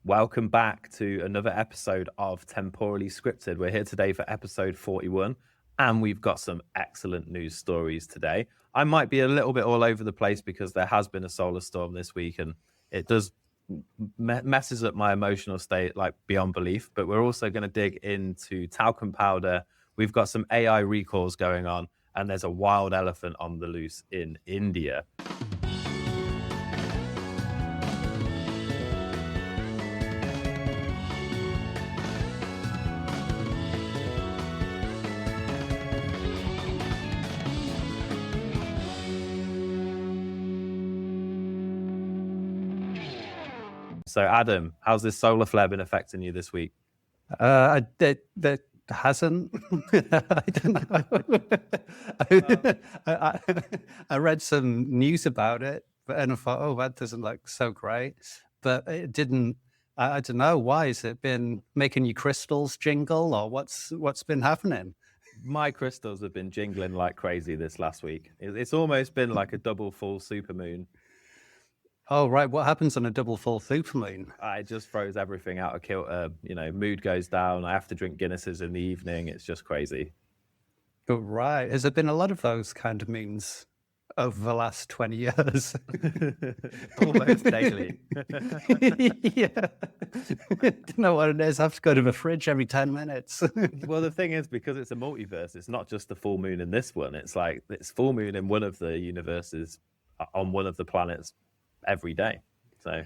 Welcome back to another episode of Temporally Scripted. We're here today for episode 41, and we've got some excellent news stories today. I might be a little bit all over the place because there has been a solar storm this week, and it does messes up my emotional state like beyond belief. But we're also going to dig into talcum powder. We've got some AI recalls going on, and there's a wild elephant on the loose in India. So, Adam, how's this solar flare been affecting you this week? That hasn't. I don't know. I read some news about it, and I thought, oh, that doesn't look so great. But it didn't. I don't know. Why has it been making your crystals jingle, or what's been happening? My crystals have been jingling like crazy this last week. It's almost been like a double full supermoon. Oh, right. What happens on a double full supermoon? It just throws everything out of kilter. Mood goes down. I have to drink Guinnesses in the evening. It's just crazy. Oh, right. Has there been a lot of those kind of moons over the last 20 years? Almost daily. Yeah. Don't know what it is. I have to go to the fridge every 10 minutes. Well, the thing is, because it's a multiverse, it's not just the full moon in this one. It's like it's full moon in one of the universes on one of the planets every day. So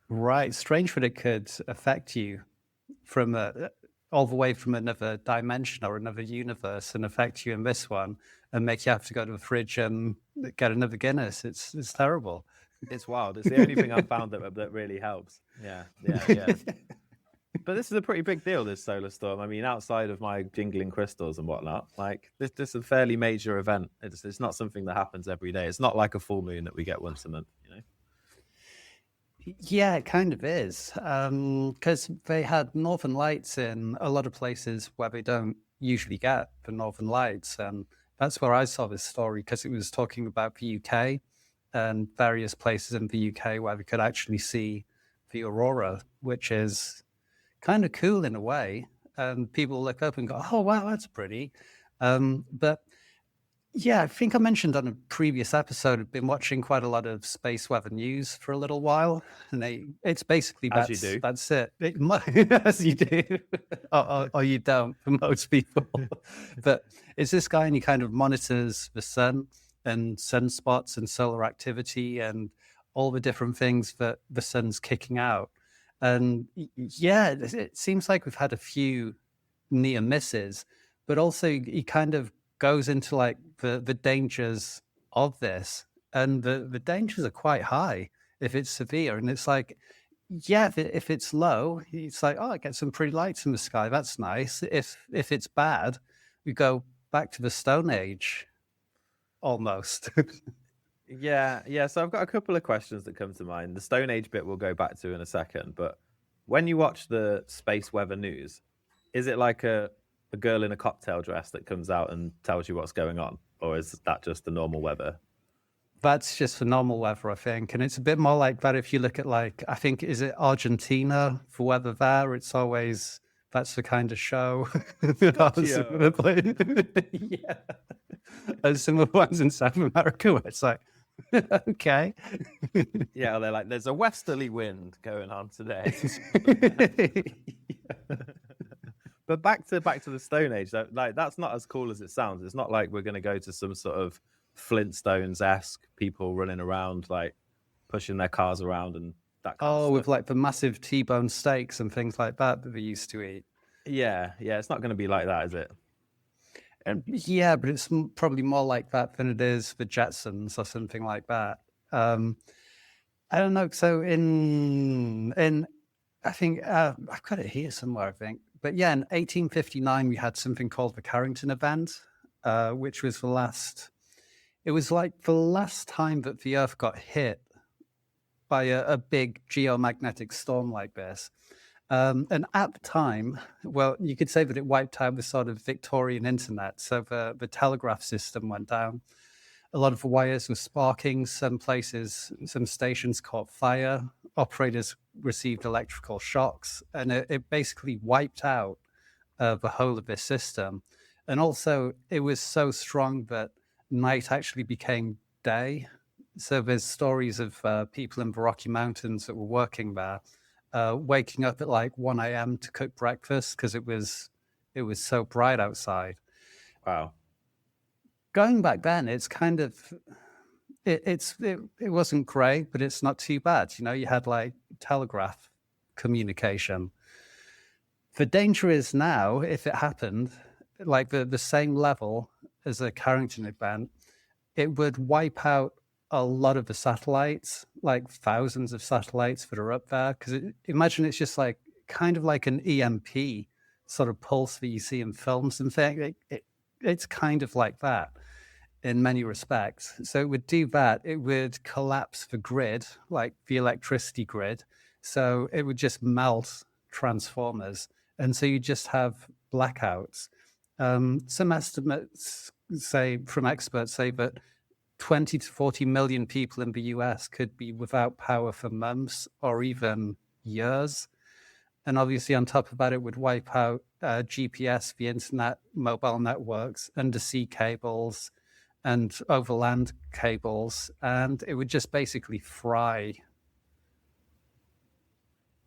right, strange that it could affect you from all the way from another dimension or another universe and affect you in this one and make you have to go to the fridge and get another Guinness. It's terrible. It's wild. It's the only thing I've found that really helps. Yeah. But this is a pretty big deal, this solar storm. I mean, outside of my jingling crystals and whatnot, like this is a fairly major event. It's not something that happens every day. It's not like a full moon that we get once a month, Yeah, it kind of is, because they had northern lights in a lot of places where they don't usually get the northern lights, and that's where I saw this story, because it was talking about the UK and various places in the UK where we could actually see the aurora, which is kind of cool in a way, and people look up and go, oh wow, that's pretty. But yeah, I think I mentioned on a previous episode, I've been watching quite a lot of space weather news for a little while, and it's basically as you do. That's it. As you do, or you don't for most people. But it's this guy, and he kind of monitors the sun and sunspots and solar activity and all the different things that the sun's kicking out. And yeah, it seems like we've had a few near misses, but also he kind of goes into like the dangers of this, and the dangers are quite high if it's severe. And it's like, yeah, if it's low, it's like, oh, I get some pretty lights in the sky, that's nice. If it's bad, we go back to the Stone Age almost. Yeah. So I've got a couple of questions that come to mind. The Stone Age bit we'll go back to in a second, but when you watch the space weather news, is it like a girl in a cocktail dress that comes out and tells you what's going on, or is that just the normal weather? That's just the normal weather, I think. And it's a bit more like that if you look at, like, I think, is it Argentina for weather there? It's always, that's the kind of show. Yeah. And some of the ones in South America where it's like, okay. Yeah, they're like, there's a westerly wind going on today. But back to the Stone Age, like that's not as cool as it sounds. It's not like we're going to go to some sort of Flintstones-esque people running around, like pushing their cars around and that kind of stuff. With like the massive T-bone steaks and things like that they used to eat. Yeah, it's not going to be like that, is it? Yeah, but it's probably more like that than it is the Jetsons or something like that. I don't know. So in I think I've got it here somewhere, I think. But yeah, in 1859, we had something called the Carrington Event, which was it was like the last time that the Earth got hit by a big geomagnetic storm like this. And at the time, well, you could say that it wiped out the sort of Victorian internet. So the telegraph system went down. A lot of wires were sparking. Some places, some stations caught fire. Operators received electrical shocks, and it basically wiped out the whole of this system. And also, it was so strong that night actually became day. So there's stories of people in the Rocky Mountains that were working there, waking up at like 1 a.m. to cook breakfast because it was so bright outside. Wow. Going back then, it's kind of it wasn't great, but it's not too bad. You know, you had like telegraph communication. The danger is now, if it happened, like the same level as a Carrington event, it would wipe out a lot of the satellites, like thousands of satellites that are up there. Because imagine it's just like kind of like an EMP sort of pulse that you see in films and things. It's kind of like that in many respects. So it would do that. It would collapse the grid, like the electricity grid. So it would just melt transformers. And so you just have blackouts. Some estimates say, from experts say that 20 to 40 million people in the US could be without power for months or even years. And obviously on top of that, it would wipe out GPS, the internet, mobile networks, undersea cables, and overland cables. And it would just basically fry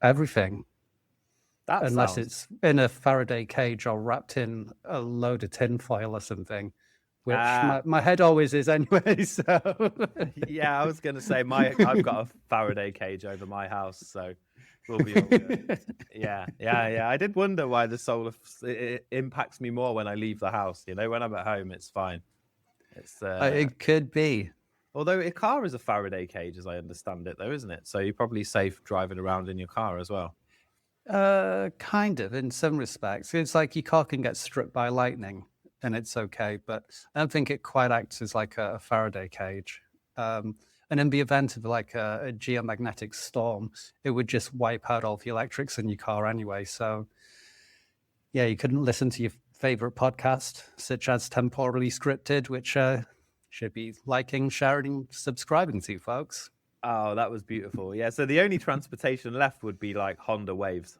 everything. Unless it's in a Faraday cage or wrapped in a load of tinfoil or something, which my head always is anyway. So yeah, I was going to say I've got a Faraday cage over my house, so we'll be all good. Yeah. I did wonder why the solar it impacts me more when I leave the house. You know, when I'm at home, it's fine. It could be. Although a car is a Faraday cage, as I understand it, though, isn't it? So you're probably safe driving around in your car as well. Kind of, in some respects. It's like your car can get struck by lightning and it's okay, but I don't think it quite acts as like a Faraday cage. And in the event of like a geomagnetic storm, it would just wipe out all the electrics in your car anyway. So yeah, you couldn't listen to your favorite podcast, such as Temporally Scripted, which should be liking, sharing, subscribing to, folks. Oh, that was beautiful. Yeah, so the only transportation left would be like Honda Waves.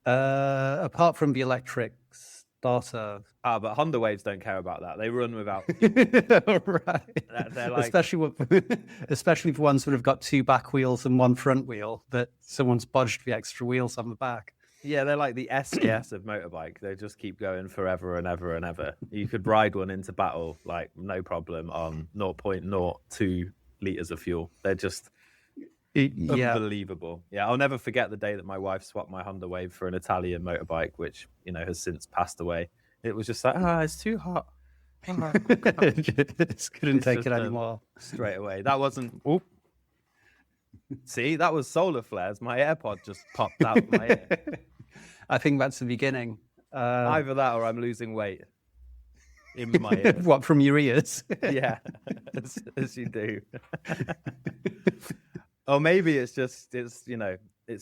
Apart from the electric starter. But Honda Waves don't care about that. They run without. Right. They're like... especially the ones that have got two back wheels and one front wheel that someone's bodged the extra wheels on the back. Yeah, they're like the SAS of motorbike. They just keep going forever and ever and ever. You could ride one into battle, like no problem, on 0.02 liters of fuel. They're just unbelievable. Yeah, I'll never forget the day that my wife swapped my Honda Wave for an Italian motorbike, which, you know, has since passed away. It was just like, it's too hot. Just couldn't take it anymore. Straight away. That wasn't... Ooh. See, that was solar flares. My AirPod just popped out my ear. I think that's the beginning. Either that or I'm losing weight in my ear. What, from your ears? Yeah, as you do. Or maybe it's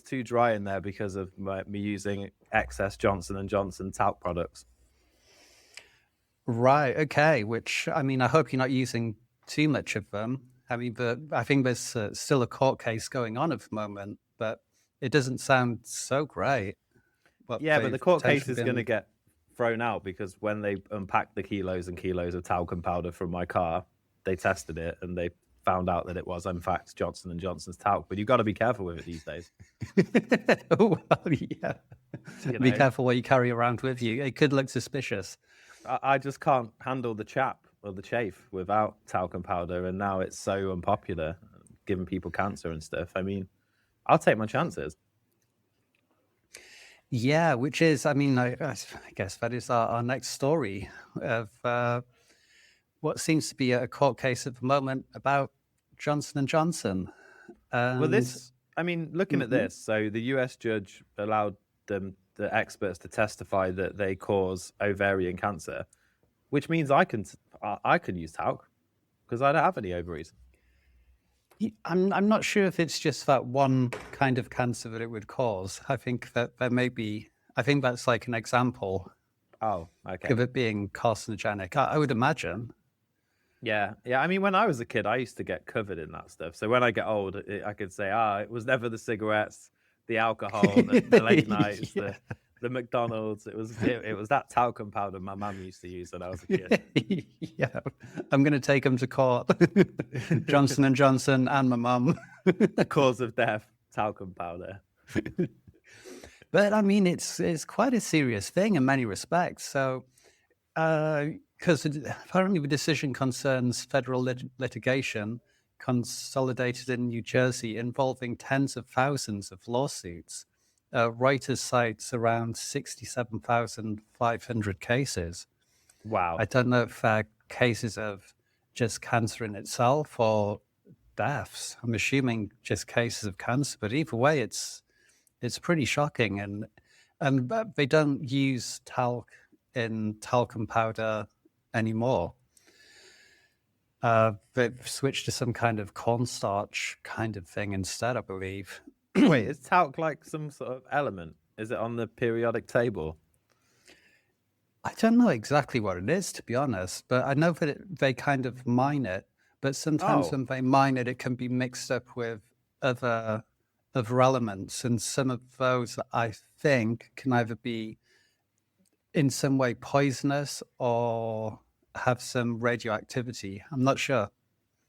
too dry in there because of me using excess Johnson & Johnson talc products. Right, okay, which, I mean, I hope you're not using too much of them. I mean, I think there's still a court case going on at the moment, but it doesn't sound so great. Yeah, but the court case is going to get thrown out because when they unpacked the kilos and kilos of talcum powder from my car, they tested it and they found out that it was, in fact, Johnson & Johnson's talc. But you've got to be careful with it these days. Well, yeah. Be careful what you carry around with you. It could look suspicious. I just can't handle the chap or the chafe without talcum powder, and now it's so unpopular, giving people cancer and stuff. I mean, I'll take my chances. Yeah, which is, I mean, I guess that is our next story of what seems to be a court case at the moment about Johnson & Johnson. Well, looking at this, so the US judge allowed the experts to testify that they cause ovarian cancer, which means I can use talc because I don't have any ovaries. I'm not sure if it's just that one kind of cancer that it would cause. I think that there may be. I think that's like an example. Oh, okay. Of it being carcinogenic. I would imagine. Yeah. I mean, when I was a kid, I used to get covered in that stuff. So when I get old, I could say, it was never the cigarettes, the alcohol, the late nights, Yeah. the McDonald's. It was that talcum powder my mum used to use when I was a kid. Yeah, I'm going to take them to court. Johnson and Johnson and my mum. Cause of death, talcum powder. But I mean, it's quite a serious thing in many respects. So, because apparently the decision concerns federal litigation consolidated in New Jersey involving tens of thousands of lawsuits. Reuters cites around 67,500 cases. Wow. I don't know if they're cases of just cancer in itself or deaths. I'm assuming just cases of cancer, but either way, it's pretty shocking. And they don't use talc in talcum powder anymore. They've switched to some kind of cornstarch kind of thing instead, I believe. Wait, is talc like some sort of element? Is it on the periodic table? I don't know exactly what it is, to be honest, but I know that they kind of mine it. But sometimes when they mine it, it can be mixed up with other elements, and some of those I think can either be in some way poisonous or have some radioactivity. I'm not sure.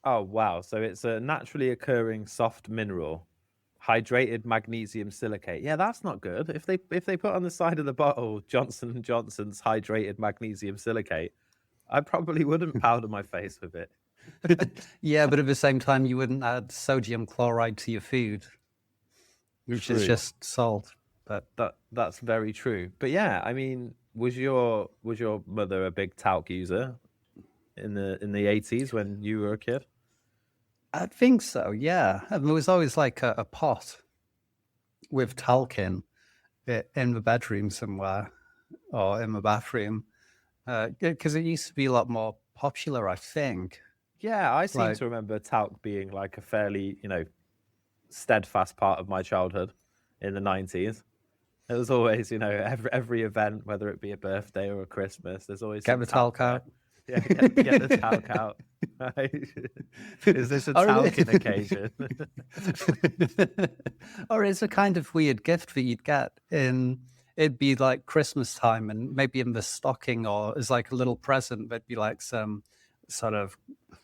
Oh, wow. So it's a naturally occurring soft mineral, hydrated magnesium silicate. Yeah, that's not good. If they put on the side of the bottle Johnson & Johnson's hydrated magnesium silicate, I probably wouldn't powder my face with it. Yeah, but at the same time, you wouldn't add sodium chloride to your food, which is just salt. But that's very true. But yeah, I mean, was your mother a big talc user in the 80s when you were a kid? I think so, yeah. And there was always like a pot with talc in the bedroom somewhere or in the bathroom, because it used to be a lot more popular, I think. Yeah, I seem to remember talc being like a fairly, steadfast part of my childhood in the 90s. It was always, every event, whether it be a birthday or a Christmas, there's always get the talc out. Yeah, get the talc out. Is this a talking occasion? Or it's a kind of weird gift that you'd get it'd be like Christmas time, and maybe in the stocking or as like a little present, there'd be like some sort of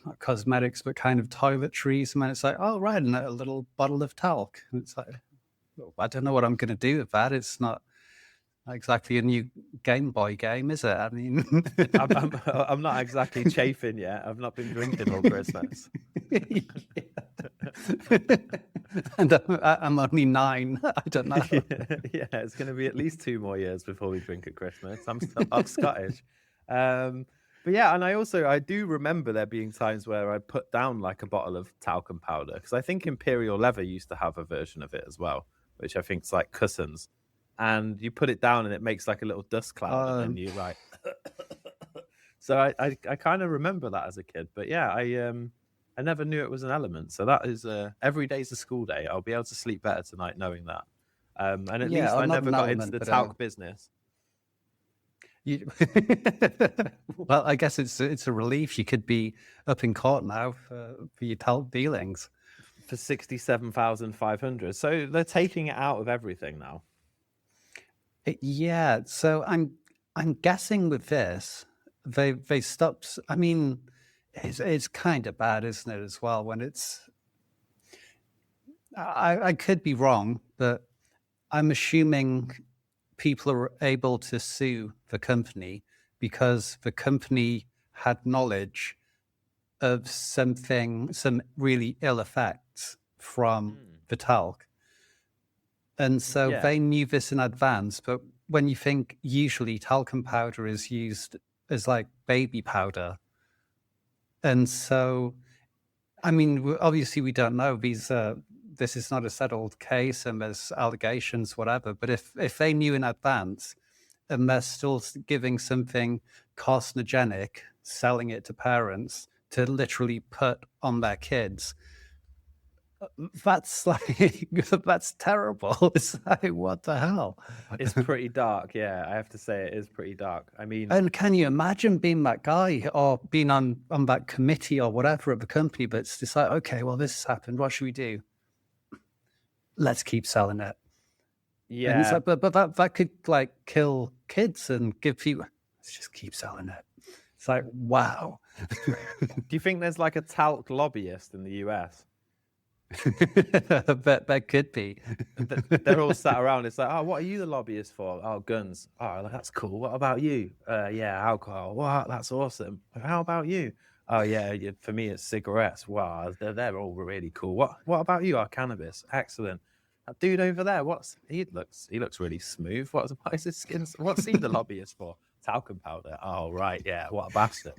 not cosmetics, but kind of toiletries. And then it's like, oh, right, and a little bottle of talc. And it's like, well, I don't know what I'm going to do with that. It's not exactly a new Game Boy game, is it? I mean, I'm not exactly chafing yet. I've not been drinking all Christmas. And I'm only 9. I don't know. Yeah, it's going to be at least 2 more years before we drink at Christmas. I'm Scottish. But yeah, and I do remember there being times where I put down like a bottle of talcum powder, because I think Imperial Leather used to have a version of it as well, which I think is like Cousins. And you put it down and it makes like a little dust cloud, and then you like. So I kind of remember that as a kid, but yeah, I never knew it was an element. So that is every day's a school day. I'll be able to sleep better tonight knowing that. And at least I never got into the talc business. Well, I guess it's a relief. You could be up in court now for your talc dealings for 67,500. So they're taking it out of everything now. Yeah. So I'm guessing with this, they stopped. I mean, it's kind of bad, isn't it? As well, when it's. I could be wrong, but I'm assuming people are able to sue the company because the company had knowledge of some really ill effects from the talc. And so they knew this in advance. But when you think usually talcum powder is used as like baby powder. And so, I mean, obviously we don't know. This is not a settled case and there's allegations, whatever. But if they knew in advance and they're still giving something carcinogenic, selling it to parents to literally put on their kids, That's like, that's terrible. It's like, what the hell? It's pretty dark. Yeah, I have to say it is pretty dark. I mean, And can you imagine being that guy or being on that committee or whatever at the company, but it's just like, okay, well, this has happened. What should we do? Let's keep selling it. And it's yeah. like, but that could like kill kids and give people, let's just keep selling it. It's like, wow. Do you think there's like a talc lobbyist in the US? But that could be. They're all sat around. It's like, oh, what are you the lobbyist for? Oh, guns. Oh, that's cool. What about you? Yeah, alcohol. Wow, that's awesome. How about you? Oh, yeah, for me, it's cigarettes. Wow, they're all really cool. What about you? Oh, cannabis. Excellent. That dude over there, he looks really smooth. Why is his skin? What's he the lobbyist for? Talcum powder. Oh, right. Yeah. What a bastard.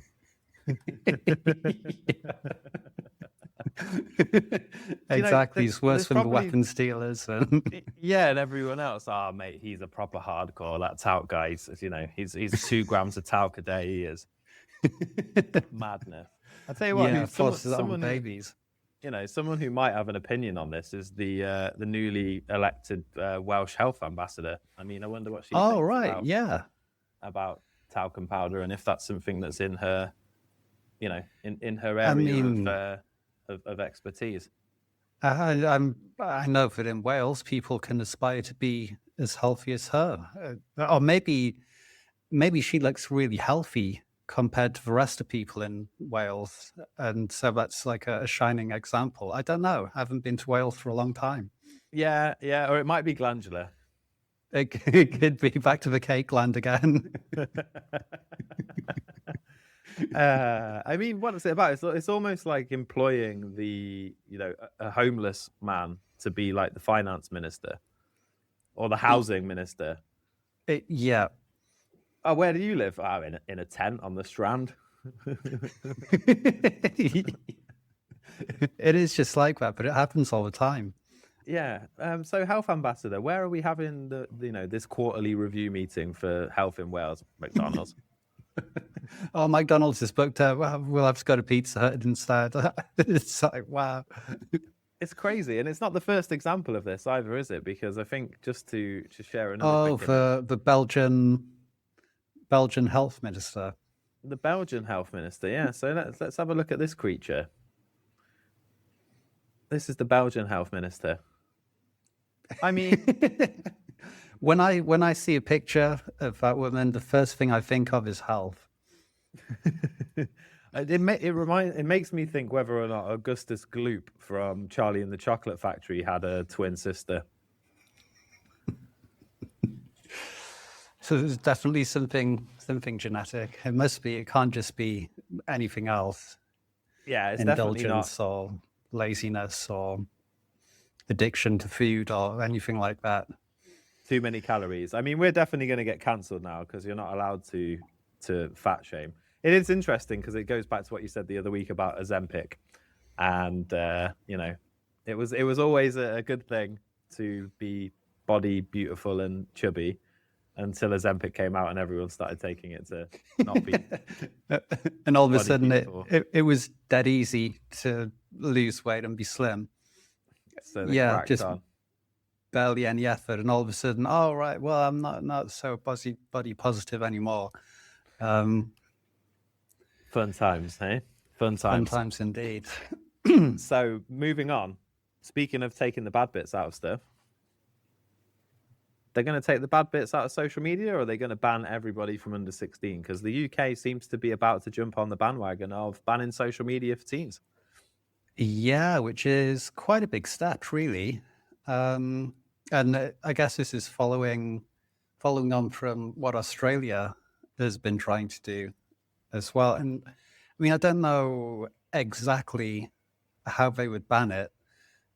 Exactly. It's worse there's than the probably- weapons dealers. Yeah, and everyone else. Oh, mate, he's a proper hardcore. That talc guy, he's 2 grams of talc a day. He is madness. I tell you what, Yeah, forces it on someone babies. someone who might have an opinion on this is the newly elected Welsh health ambassador. I mean, I wonder what she Oh, thinks right. Yeah. about talcum powder and if that's something that's in her, in her area I mean, of expertise. I know that in Wales, people can aspire to be as healthy as her. Or maybe she looks really healthy compared to the rest of people in Wales. And so that's like a shining example. I don't know. I haven't been to Wales for a long time. Yeah, or it might be glandular. It could be back to the cake land again. I mean, what is it about? It's almost like employing a homeless man to be like the finance minister or the housing minister. Yeah. Oh, where do you live? Oh, in a tent on the Strand. It is just like that, but it happens all the time. Yeah. So, health ambassador, where are we having this quarterly review meeting for health in Wales? McDonald's. Oh, McDonald's is booked out. Well, we'll have to go to Pizza Hut instead. It's like, wow. It's crazy, and it's not the first example of this either, is it? Because I think just to share another. For the Belgian health minister. The Belgian health minister, yeah. So let's have a look at this creature. This is the Belgian health minister. I mean, when I see a picture of that woman, the first thing I think of is health. it makes me think whether or not Augustus Gloop from Charlie and the Chocolate Factory had a twin sister. So there's definitely something genetic. It must be. It can't just be anything else. Yeah, it's definitely not. Indulgence or laziness or addiction to food or anything like that. Too many calories. I mean, we're definitely going to get cancelled now because you're not allowed to fat shame. It is interesting because it goes back to what you said the other week about Ozempic, and it was always a good thing to be body beautiful and chubby until Ozempic came out and everyone started taking it to not be. And all of a sudden it was dead easy to lose weight and be slim. So just barely any effort, and all of a sudden, oh right, well I'm not so body positive anymore. Fun times, hey? Fun times. Fun times indeed. So moving on. Speaking of taking the bad bits out of stuff, they're going to take the bad bits out of social media, or are they going to ban everybody from under 16? Because the UK seems to be about to jump on the bandwagon of banning social media for teens. Yeah, which is quite a big step, really. And I guess this is following on from what Australia has been trying to do as well. And I mean, I don't know exactly how they would ban it,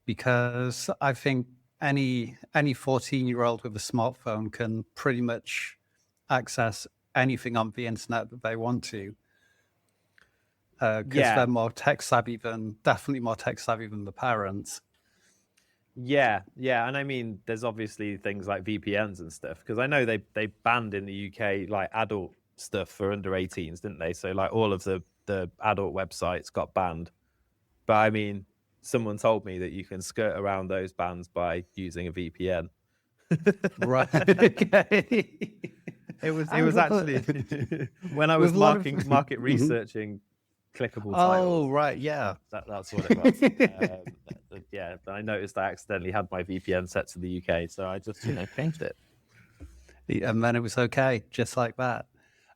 because I think any 14-year-old with a smartphone can pretty much access anything on the internet that they want to. Because they're definitely more tech savvy than the parents. Yeah, and I mean, there's obviously things like VPNs and stuff, because I know they banned in the UK like adult stuff for under 18s, didn't they? So like all of the adult websites got banned. But I mean, someone told me that you can skirt around those bans by using a VPN. Right. Okay. It was actually when I was market researching clickable titles. Oh, right, yeah. That's what it was. Yeah, I noticed I accidentally had my VPN set to the UK, so I just changed it. And then it was okay, just like that.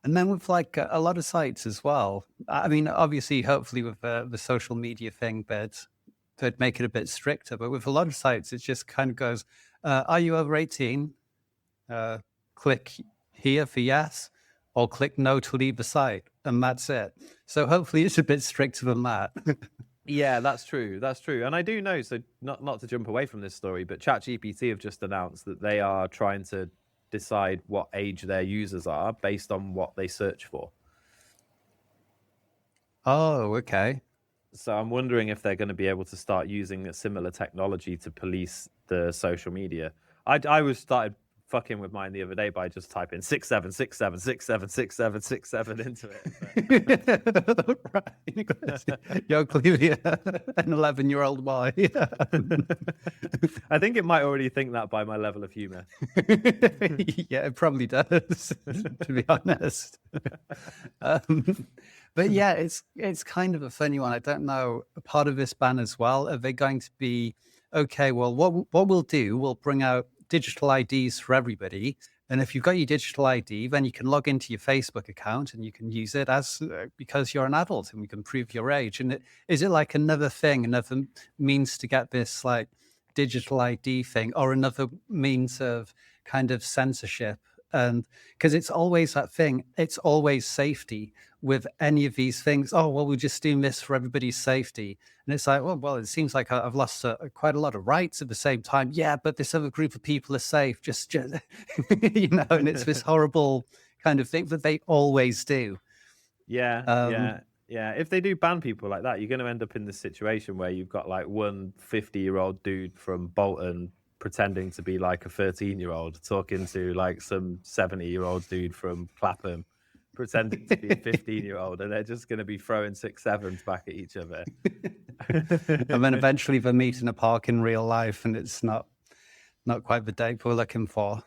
And then with like a lot of sites as well. I mean, obviously, hopefully with the social media thing, they'd make it a bit stricter. But with a lot of sites, it just kind of goes, are you over 18? Click here for yes, or click no to leave the site. And that's it. So hopefully it's a bit stricter than that. Yeah, that's true. That's true. And I do know, so not to jump away from this story, but ChatGPT have just announced that they are trying to decide what age their users are based on what they search for. Oh, okay. So I'm wondering if they're going to be able to start using a similar technology to police the social media. I was started fucking with mine the other day by just typing 6767676767 into it. Right. You're clearly an 11-year-old boy. I think it might already think that by my level of humor. Yeah, it probably does, to be honest. But yeah, it's kind of a funny one. I don't know. Part of this ban as well, are they going to be, okay, well, what we'll do, we'll bring out digital IDs for everybody. And if you've got your digital ID, then you can log into your Facebook account and you can use it as because you're an adult and we can prove your age. And is it like another thing, another means to get this like digital ID thing, or another means of kind of censorship? And because it's always that thing, it's always safety with any of these things. Oh, well, we're just doing this for everybody's safety. And it's like, well, it seems like I've lost quite a lot of rights at the same time. Yeah, but this other group of people are safe. Just and it's this horrible kind of thing that they always do. Yeah. If they do ban people like that, you're going to end up in this situation where you've got like one 50-year-old dude from Bolton pretending to be like a 13-year-old talking to like some 70-year-old dude from Clapham pretending to be a 15-year-old, and they're just going to be throwing 6-7s back at each other. And then eventually they meet in a park in real life, and it's not quite the date we're looking for.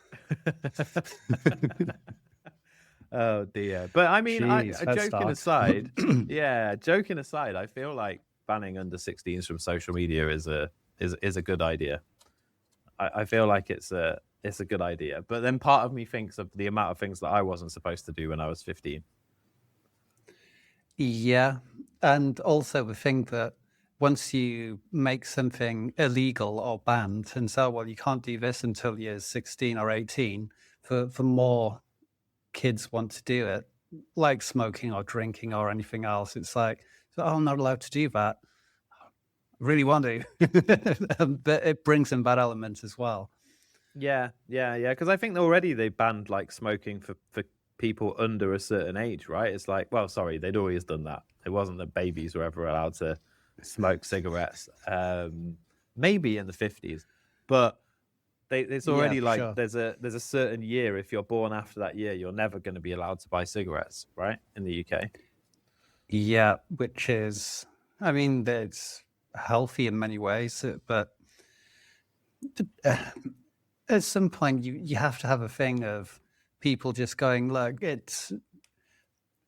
Oh dear. But I mean, joking aside, I feel like banning under 16s from social media is a good idea. I feel like it's a good idea. But then part of me thinks of the amount of things that I wasn't supposed to do when I was 15. Yeah. And also the thing that once you make something illegal or banned and say, well, you can't do this until you're 16 or 18, for more kids want to do it, like smoking or drinking or anything else, it's like, I'm not allowed to do that. Really want to, but it brings in bad elements as well. Yeah. Because I think already they banned like smoking for people under a certain age, right? It's like, well, sorry, they'd always done that. It wasn't that babies were ever allowed to smoke cigarettes. Maybe in the 50s, but it's already sure. There's a certain year. If you're born after that year, you're never going to be allowed to buy cigarettes, right? In the UK. Yeah, which is, I mean, it's healthy in many ways, but at some point you have to have a thing of people just going, look,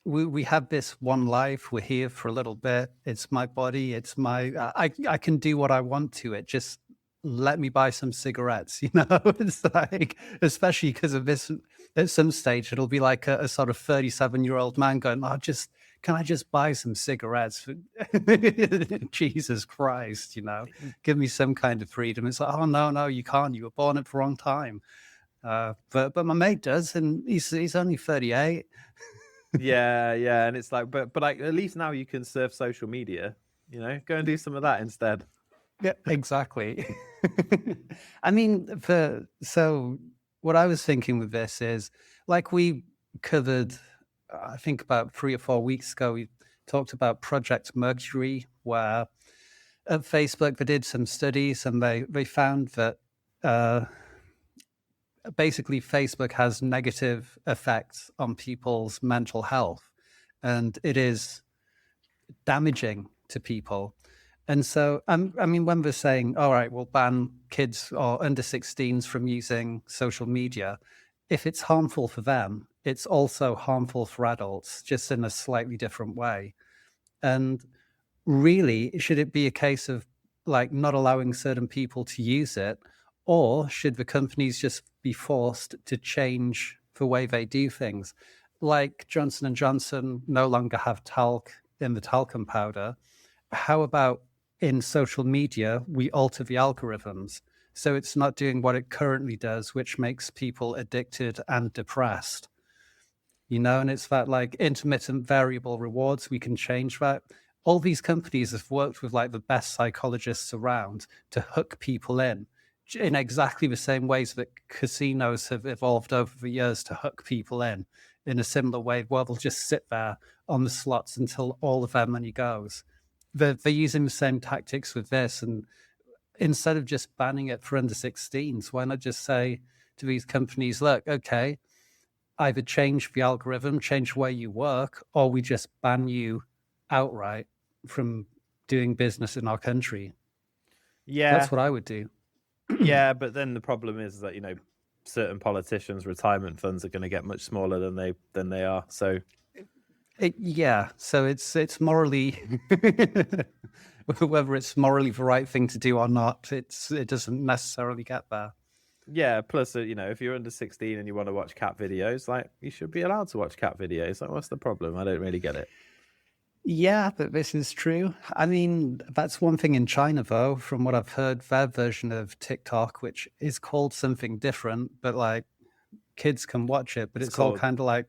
we have this one life, we're here for a little bit, it's my body, it's my I can do what I want to it, just let me buy some cigarettes. It's like, especially because of this, at some stage it'll be like a sort of 37-year-old man going, can I just buy some cigarettes? Jesus Christ, give me some kind of freedom. It's like, oh, no, you can't. You were born at the wrong time. But my mate does, and he's only 38. Yeah. And it's like, but like, at least now you can surf social media, go and do some of that instead. Yeah, exactly. I mean, so what I was thinking with this is, like we covered, I think about 3 or 4 weeks ago, we talked about Project Mercury, where at Facebook they did some studies and they found that basically Facebook has negative effects on people's mental health, and it is damaging to people. And so, I mean, when we're saying, all right, we'll ban kids or under 16s from using social media, if it's harmful for them, it's also harmful for adults, just in a slightly different way. And really, should it be a case of like not allowing certain people to use it, or should the companies just be forced to change the way they do things? Like Johnson and Johnson no longer have talc in the talcum powder. How about in social media, we alter the algorithms so it's not doing what it currently does, which makes people addicted and depressed? And it's that like intermittent variable rewards, we can change that. All these companies have worked with like the best psychologists around to hook people in exactly the same ways that casinos have evolved over the years to hook people in a similar way, where they'll just sit there on the slots until all of their money goes. They're using the same tactics with this, and instead of just banning it for under 16s, why not just say to these companies, look, okay, either change the algorithm, change where you work, or we just ban you outright from doing business in our country. Yeah, that's what I would do. Yeah, but then the problem is that certain politicians' retirement funds are going to get much smaller than they are. So so it's morally whether it's morally the right thing to do or not, it doesn't necessarily get there. Yeah, plus if you're under 16 and you want to watch cat videos, like you should be allowed to watch cat videos. Like, what's the problem? I don't really get it. Yeah, but this is true. I mean, that's one thing in China, though, from what I've heard, their version of TikTok, which is called something different, but like kids can watch it, but it's all kind of like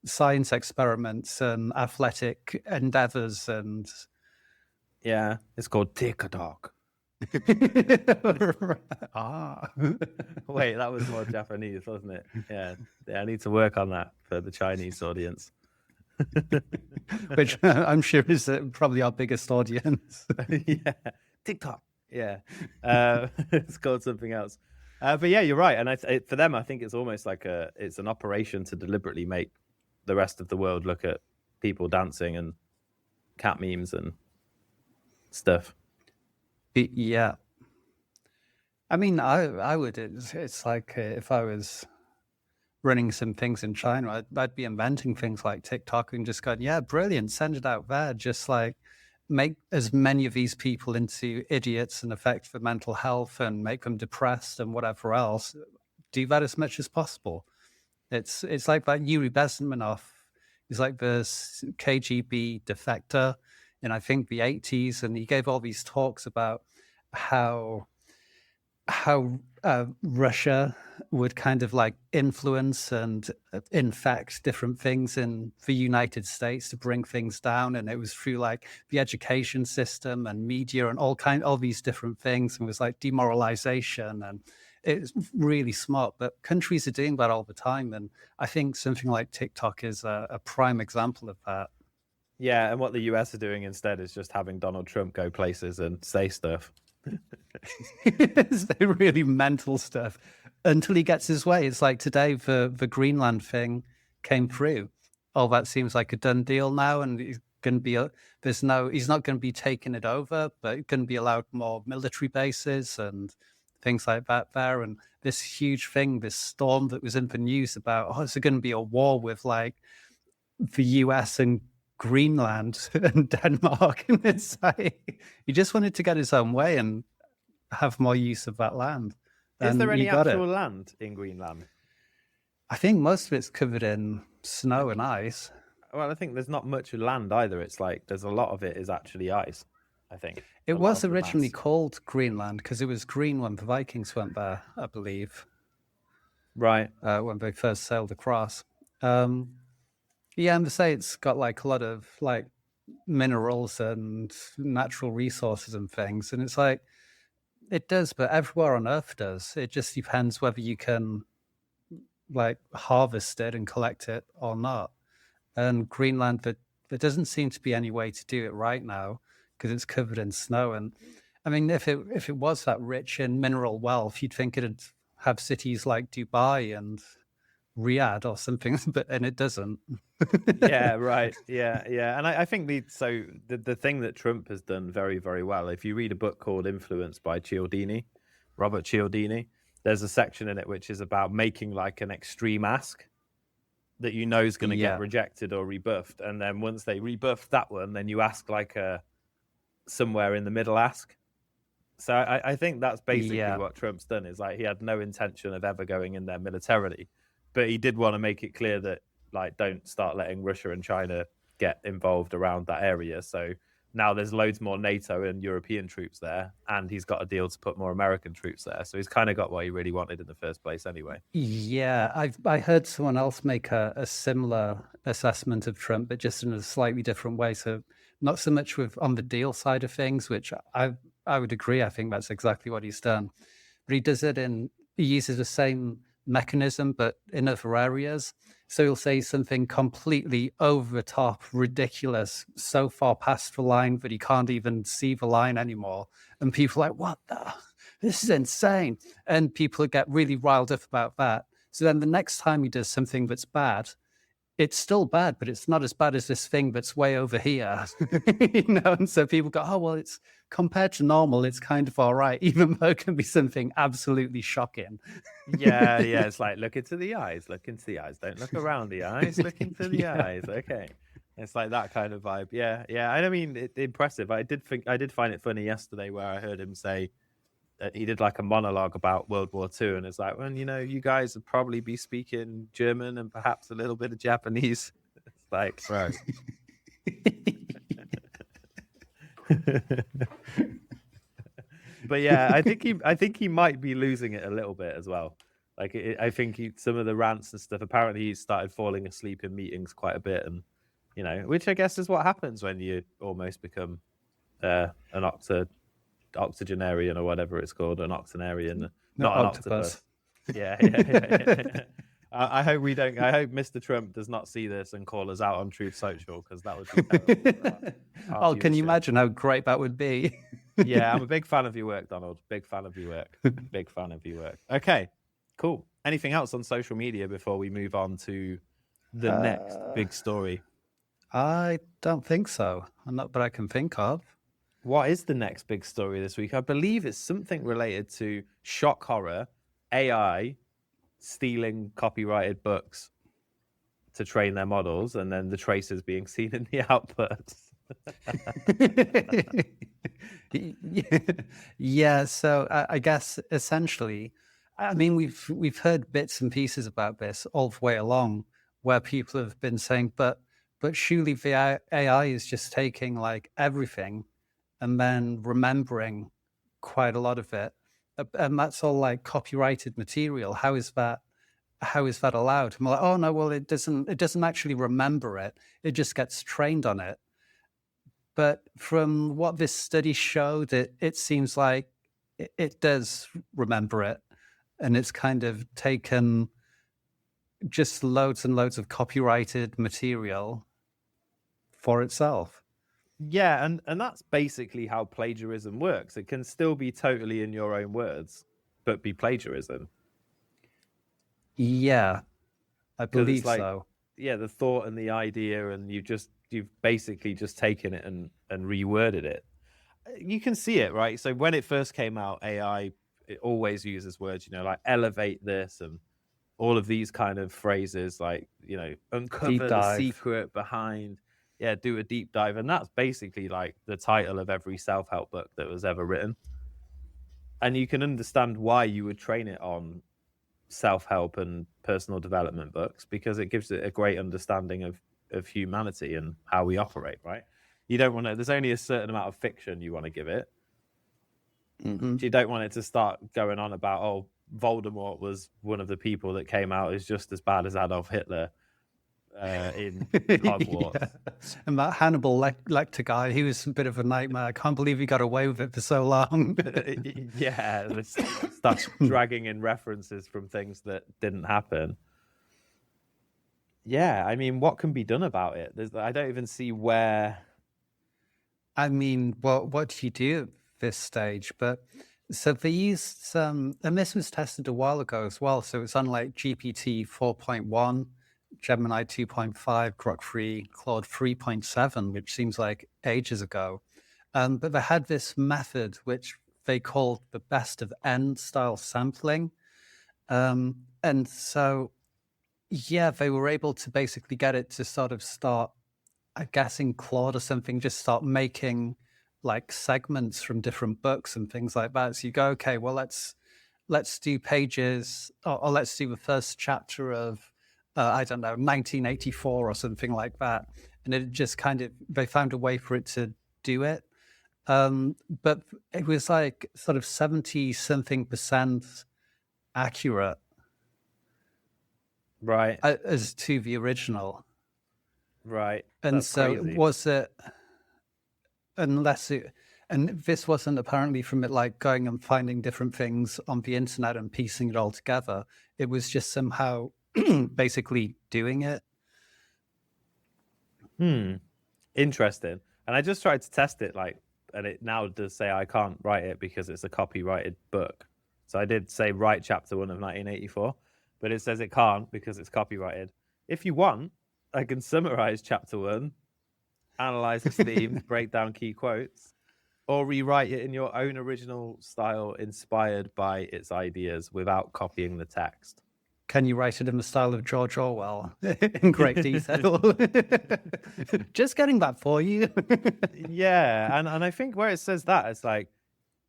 science experiments and athletic endeavors and... Yeah, it's called TikTok. Wait, that was more Japanese, wasn't it? Yeah, I need to work on that for the Chinese audience. Which I'm sure is probably our biggest audience. Yeah, TikTok. Yeah, it's called something else. But yeah, you're right. And for them, I think it's almost like it's an operation to deliberately make the rest of the world look at people dancing and cat memes and stuff. Yeah. I mean, I would. It's like if I was running some things in China, I'd be inventing things like TikTok and just going, yeah, brilliant, send it out there. Just like make as many of these people into idiots and affect their mental health and make them depressed and whatever else. Do that as much as possible. It's like that Yuri Bezmenov. He's like the KGB defector in, I think, the 80s. And he gave all these talks about how Russia would kind of like influence and infect different things in the United States to bring things down. And it was through like the education system and media and all these different things. And it was like demoralization, and it's really smart, but countries are doing that all the time. And I think something like TikTok is a prime example of that. Yeah. And what the US are doing instead is just having Donald Trump go places and say stuff. It's really mental stuff until he gets his way. It's like today the Greenland thing came through. Oh, that seems like a done deal now, and he's going to be he's not going to be taking it over, but he's going to be allowed more military bases and things like that there. And this huge thing, this storm that was in the news about, is there going to be a war with like the US and Greenland and Denmark? And it's like he just wanted to get his own way and have more use of that land. Is there any actual land in Greenland? I think most of it's covered in snow and ice. Well, I think there's not much land either. It's like there's a lot of it is actually ice, I think. It was originally called Greenland because it was green when the Vikings went there, I believe. Right. When they first sailed across. Yeah, and they say it's got like a lot of like minerals and natural resources and things. And it's like, it does, but everywhere on Earth does. It just depends whether you can like harvest it and collect it or not. And Greenland, there doesn't seem to be any way to do it right now because it's covered in snow. And I mean, if it was that rich in mineral wealth, you'd think it'd have cities like Dubai and Riyadh or something, and it doesn't. Yeah, right. Yeah. And I think the thing that Trump has done very, very well, if you read a book called Influence by Robert Cialdini, there's a section in it which is about making like an extreme ask that you know is going to get rejected or rebuffed. And then once they rebuff that one, then you ask like a somewhere in the middle ask. So I think that's basically what Trump's done, is like he had no intention of ever going in there militarily, but he did want to make it clear that like don't start letting Russia and China get involved around that area. So now there's loads more NATO and European troops there, and he's got a deal to put more American troops there. So he's kind of got what he really wanted in the first place anyway. Yeah, I heard someone else make a similar assessment of Trump, but just in a slightly different way. So not so much on the deal side of things, which I would agree. I think that's exactly what he's done. But he uses the same mechanism, but in other areas. So he'll say something completely over the top, ridiculous, so far past the line that he can't even see the line anymore. And people are like, what the? This is insane. And people get really riled up about that. So then the next time he does something that's bad, it's still bad, but it's not as bad as this thing that's way over here. And so people go, oh, well, it's compared to normal, it's kind of all right, even though it can be something absolutely shocking. Yeah. It's like, look into the eyes, don't look around the eyes, look into the eyes. Okay. It's like that kind of vibe. Yeah. I mean, impressive. I did find it funny yesterday where I heard him say that he did like a monologue about World War II, and it's like, well, you guys would probably be speaking German and perhaps a little bit of Japanese. It's like, right. But yeah, I think he might be losing it a little bit as well. Like I think some of the rants and stuff. Apparently, he started falling asleep in meetings quite a bit, and which I guess is what happens when you almost become an octogenarian or whatever it's called, an octogenarian, not an octopus. Yeah. I hope Mr. Trump does not see this and call us out on Truth Social, because that would be terrible. Can you imagine how great that would be? Yeah, I'm a big fan of your work, Donald. Big fan of your work. Big fan of your work. Okay, cool. Anything else on social media before we move on to the next big story? I don't think so. Not that I can think of. What is the next big story this week? I believe it's something related to shock horror, AI stealing copyrighted books to train their models, and then the traces being seen in the outputs. Yeah, so I guess essentially, I mean, we've heard bits and pieces about this all the way along, where people have been saying, but surely the AI is just taking like everything and then remembering quite a lot of it, and that's all like copyrighted material. How is that allowed? I'm like, oh no, well it doesn't actually remember it. It just gets trained on it. But from what this study showed, it seems like it does remember it, and it's kind of taken just loads and loads of copyrighted material for itself. Yeah, and that's basically how plagiarism works. It can still be totally in your own words, but be plagiarism. Yeah, I believe so. Yeah, the thought and the idea, and you've basically just taken it and reworded it. You can see it, right? So when it first came out, AI, it always uses words, like elevate this and all of these kind of phrases, like, uncover the secret behind, do a deep dive. And that's basically like the title of every self-help book that was ever written. And you can understand why you would train it on self-help and personal development books, because it gives it a great understanding of humanity and how we operate, right? You don't want to, there's only a certain amount of fiction you want to give it. Mm-hmm. You don't want it to start going on about, oh, Voldemort was one of the people that came out as just as bad as Adolf Hitler in Hogwarts. Yeah. And that Hannibal Lecter guy, he was a bit of a nightmare. I can't believe he got away with it for so long. Yeah, starts dragging in references from things that didn't happen. Yeah, I mean, what can be done about it? I don't even see where. I mean, what do you do at this stage? But So they used some, and this was tested a while ago as well. So it's unlike GPT 4.1, Gemini 2.5, Grok 3, Claude 3.7, which seems like ages ago. But they had this method which they called the best of N style sampling. And so, yeah, they were able to basically get it to sort of start, I guess in Claude or something, just start making like segments from different books and things like that. So you go, okay, well, let's do pages, or let's do the first chapter of, I don't know, 1984 or something like that. And it just kind of, they found a way for it to do it. But it was like sort of 70 something percent accurate, Right. as to the original. Right. And That's so crazy. was it, unless it, and this wasn't apparently from it like going and finding different things on the internet and piecing it all together. It was just somehow basically doing it. Interesting. And I just tried to test it, like, and it now does say I can't write it because it's a copyrighted book. So I did say write chapter 1 of 1984, but it says it can't because it's copyrighted. If you want, I can summarize chapter 1, analyze its themes, break down key quotes, or rewrite it in your own original style inspired by its ideas without copying the text. Can you write it in the style of George Orwell in great detail? Just getting that for you. Yeah, and I think where it says that, it's like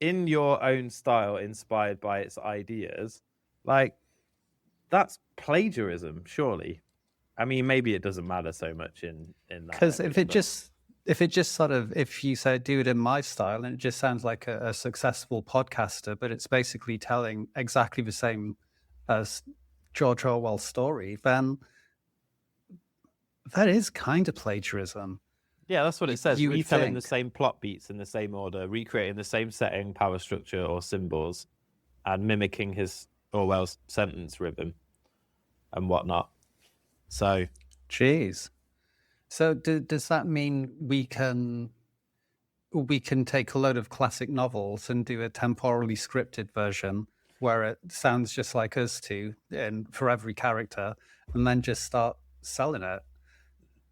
in your own style inspired by its ideas, like that's plagiarism, surely. I mean, maybe it doesn't matter so much in that. Because if language, it just sort of, if you say do it in my style and it just sounds like a successful podcaster, but it's basically telling exactly the same as George Orwell's story, then that is kind of plagiarism. yeah, that's what it says. You would Retelling the think. same plot beats in the same order, recreating the same setting, power structure, or symbols, and mimicking his Orwell's sentence rhythm and whatnot. So, Jeez. So does that mean we can take a load of classic novels and do a temporally scripted version where it sounds just like us two and for every character, and then just start selling it?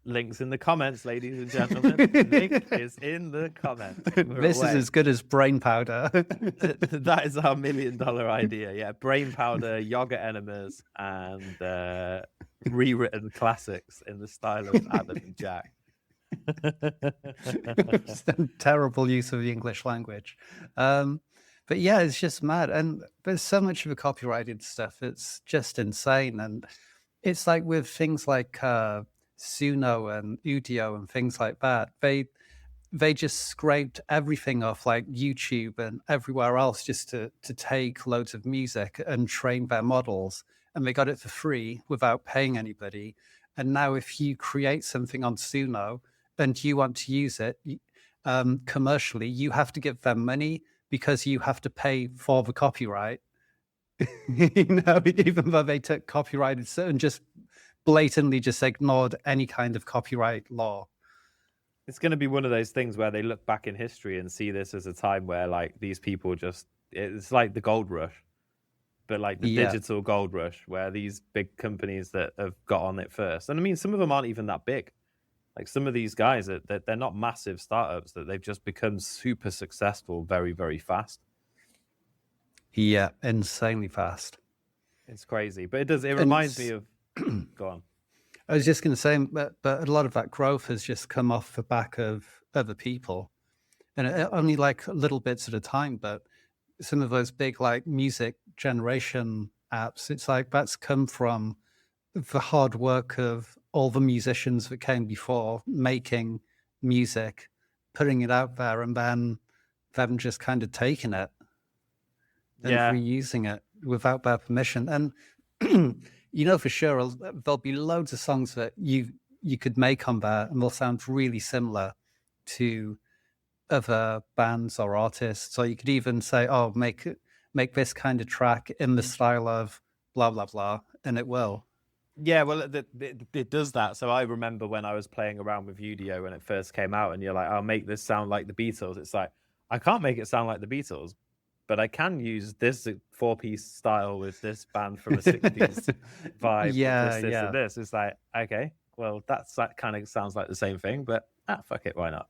links in the comments, ladies and gentlemen. Link is in the comments. This is as good as brain powder. That is our $1 million idea. Yeah, brain powder, yoga enemas, and rewritten classics in the style of Adam and Jack. Terrible use of the English language. But yeah, it's just mad. And there's so much of the copyrighted stuff. It's just insane. And it's like with things like Suno and Udio and things like that, they just scraped everything off like YouTube and everywhere else just to take loads of music and train their models. And they got it for free without paying anybody. And now if you create something on Suno and you want to use it commercially, you have to give them money because you have to pay for the copyright. Even though they took copyrighted and just blatantly just ignored any kind of copyright law. It's going to be one of those things where they look back in history and see this as a time where like these people just, it's like the gold rush, but like the digital gold rush where these big companies that have got on it first. And I mean, some of them aren't even that big. Like some of these guys that they're not massive startups, that they've just become super successful very, very fast. Yeah, insanely fast. It's crazy, but it reminds me of, go on. I was just going to say, but a lot of that growth has just come off the back of other people, and only like little bits at a time. But some of those big like music generation apps, it's like that's come from the hard work of all the musicians that came before making music, putting it out there, and then them just kind of taking it and reusing it without their permission. And for sure, there'll be loads of songs that you could make on there, and they'll sound really similar to other bands or artists. Or you could even say, "Oh, make this kind of track in the style of blah blah blah," and it will. Yeah, well, it does that. So I remember when I was playing around with Udio when it first came out, and you're like, "I'll make this sound like the Beatles." It's like I can't make it sound like the Beatles, but I can use this 4-piece style with this band from a 60s vibe. Yeah, with this, yeah. and this. It's like, okay, well, that kind of sounds like the same thing, but fuck it, why not?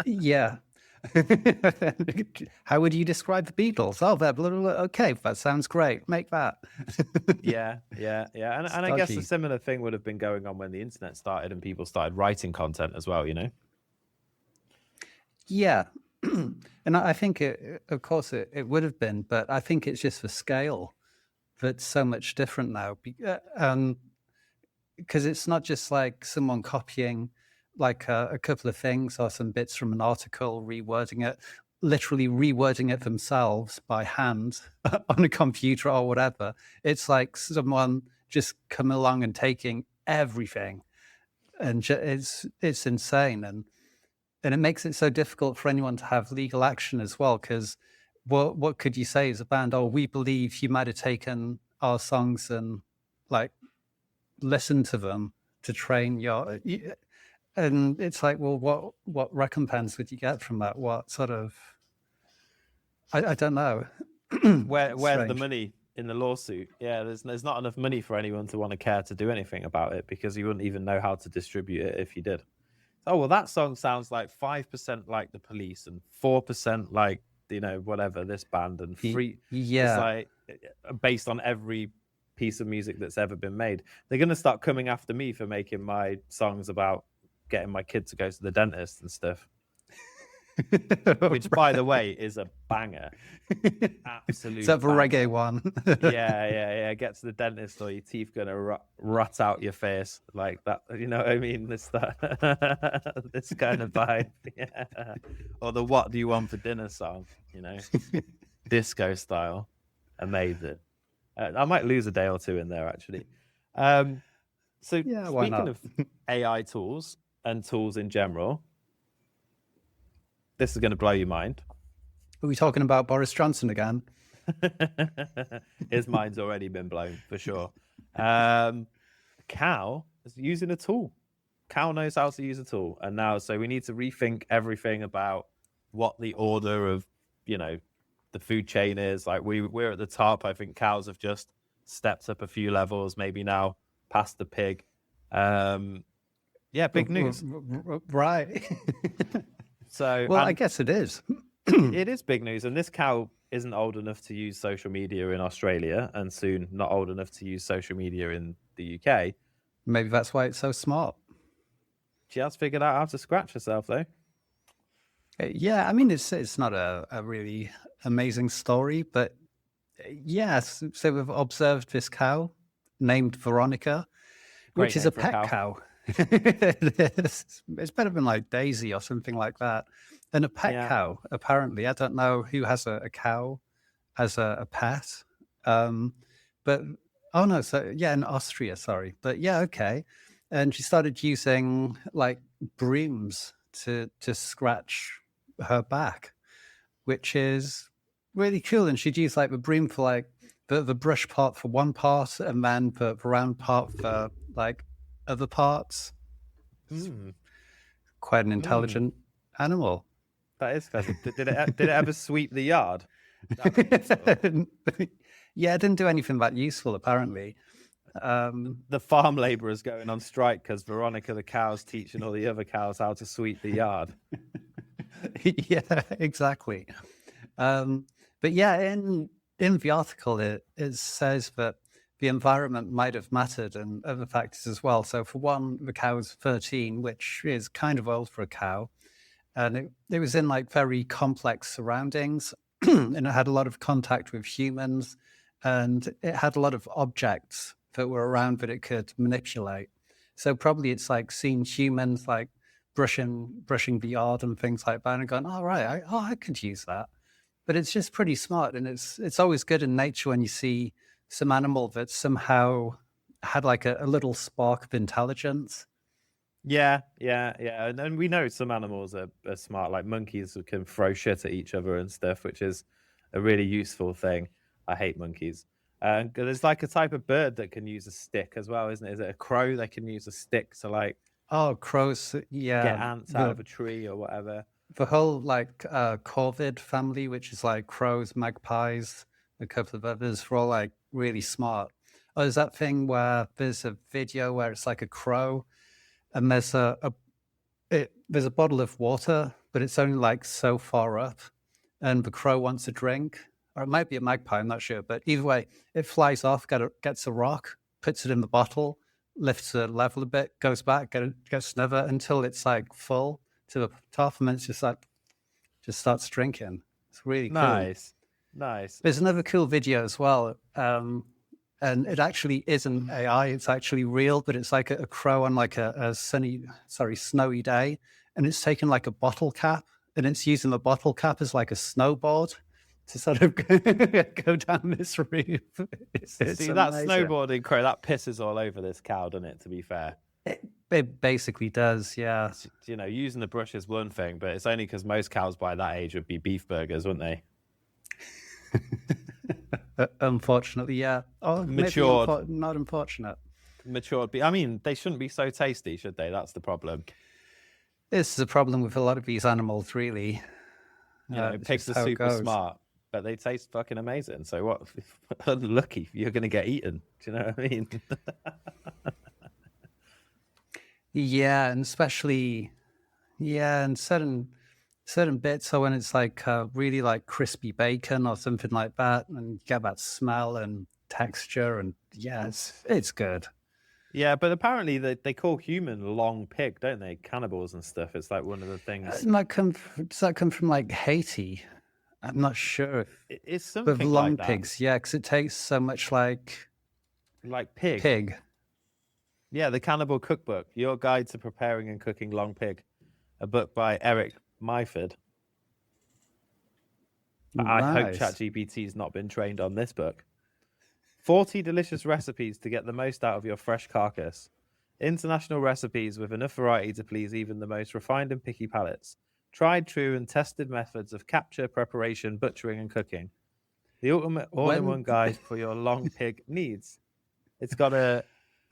Yeah. How would you describe the Beatles? Oh, they're blah, blah, blah. Okay, that sounds great. Make that. Yeah. And I guess a similar thing would have been going on when the internet started and people started writing content as well, you know? Yeah. And I think, of course, it would have been, but I think it's just the scale that's so much different now. Because it's not just like someone copying like a couple of things or some bits from an article, literally rewording it themselves by hand on a computer or whatever. It's like someone just come along and taking everything, and it's insane, and it makes it so difficult for anyone to have legal action as well. Because what could you say as a band? Oh, we believe you might have taken our songs and like listened to them to train your. And it's like, well, what recompense would you get from that? What sort of? I don't know. Where's the money in the lawsuit? Yeah, there's not enough money for anyone to want to care to do anything about it, because you wouldn't even know how to distribute it if you did. Oh, well, that song sounds like 5% like the Police and 4% like, you know, whatever, this band, and it's like based on every piece of music that's ever been made. They're going to start coming after me for making my songs about getting my kid to go to the dentist and stuff. Which, by the way, is a banger. Absolutely. Except for reggae one. yeah. Get to the dentist or your teeth gonna rot out your face like that. You know what I mean? This this kind of vibe. Yeah. Or the "What do you want for dinner" song. You know, disco style. Amazing. I might lose a day or two in there actually. So yeah, why speaking not? of AI tools and tools in general. This is going to blow your mind. Are we talking about Boris Johnson again? His mind's already been blown, for sure. Cow is using a tool. Cow knows how to use a tool. And now, so we need to rethink everything about what the order of, you know, the food chain is. Like we're at the top. I think cows have just stepped up a few levels, maybe now past the pig. Yeah, big news. Right. So, well, I guess it is. It is big news. And this cow isn't old enough to use social media in Australia, and soon not old enough to use social media in the UK. Maybe that's why it's so smart. She has figured out how to scratch herself, though. Yeah, I mean, it's not a really amazing story, but yes. So we've observed this cow named Veronica, which is a pet cow. It's better than like Daisy or something like that. And a pet cow, apparently. I don't know who has a cow as a pet. But, oh no, so yeah, in Austria, sorry. But yeah, okay. And she started using like brooms to scratch her back, which is really cool. And she'd use like the broom for like the brush part for one part, and then the round part for like other parts. Quite an intelligent animal. That is clever. Did it ever sweep the yard? Yeah, it didn't do anything that useful, apparently. The farm labourers going on strike because Veronica the cow's teaching all the other cows how to sweep the yard. Yeah, exactly. But yeah, in the article, it says that the environment might have mattered and other factors as well. So for one, the cow was 13, which is kind of old for a cow. And it was in like very complex surroundings and it had a lot of contact with humans, and it had a lot of objects that were around that it could manipulate. So probably it's like seeing humans like brushing the yard and things like that and going, oh, right, I could use that. But it's just pretty smart. And it's always good in nature when you see some animal that somehow had like a little spark of intelligence. Yeah. And we know some animals are smart, like monkeys who can throw shit at each other and stuff, which is a really useful thing. I hate monkeys. There's like a type of bird that can use a stick as well, isn't it? Is it a crow that can use a stick to like... Oh, crows, yeah. Get ants out of a tree or whatever. the whole like corvid family, which is like crows, magpies, a couple of others, are all like really smart. Oh, there's that thing where there's a video where it's like a crow, and there's there's a bottle of water, but it's only like so far up, and the crow wants a drink, or it might be a magpie, I'm not sure. But either way, it flies off, gets a rock, puts it in the bottle, lifts the level a bit, goes back, gets another until it's like full to the top, and then it's just starts drinking. It's really cool. Nice. There's another cool video as well. And it actually isn't AI, it's actually real, but it's like a crow on like a snowy day. And it's taken like a bottle cap and it's using the bottle cap as like a snowboard to sort of go down this route. See, that snowboarding crow, that pisses all over this cow, doesn't it, to be fair? It basically does, yeah. You know, using the brush is one thing, but it's only because most cows by that age would be beef burgers, wouldn't they? Unfortunately, yeah. Oh, matured. Not unfortunate. Matured. I mean, they shouldn't be so tasty, should they? That's the problem. This is a problem with a lot of these animals, really. You know, pigs are super smart, but they taste fucking amazing. So what? Unlucky, you're going to get eaten. Do you know what I mean? Yeah, and especially, and certain bits. So when it's like really like crispy bacon or something like that, and you get that smell and texture, and yeah, it's good. Yeah, but apparently they call human long pig, don't they? Cannibals and stuff. It's like one of the things. Does that come from like Haiti? I'm not sure. It's something with long like that. pigs, yeah, because it tastes so much like pig. Pig. Yeah, the Cannibal Cookbook, Your Guide to Preparing and Cooking Long Pig, a book by Eric Myford. Nice. I hope ChatGPT's not been trained on this book. 40 delicious recipes to get the most out of your fresh carcass. International recipes with enough variety to please even the most refined and picky palates. Tried, true, and tested methods of capture, preparation, butchering, and cooking. The ultimate all-in-one guide for your long pig needs. It's got a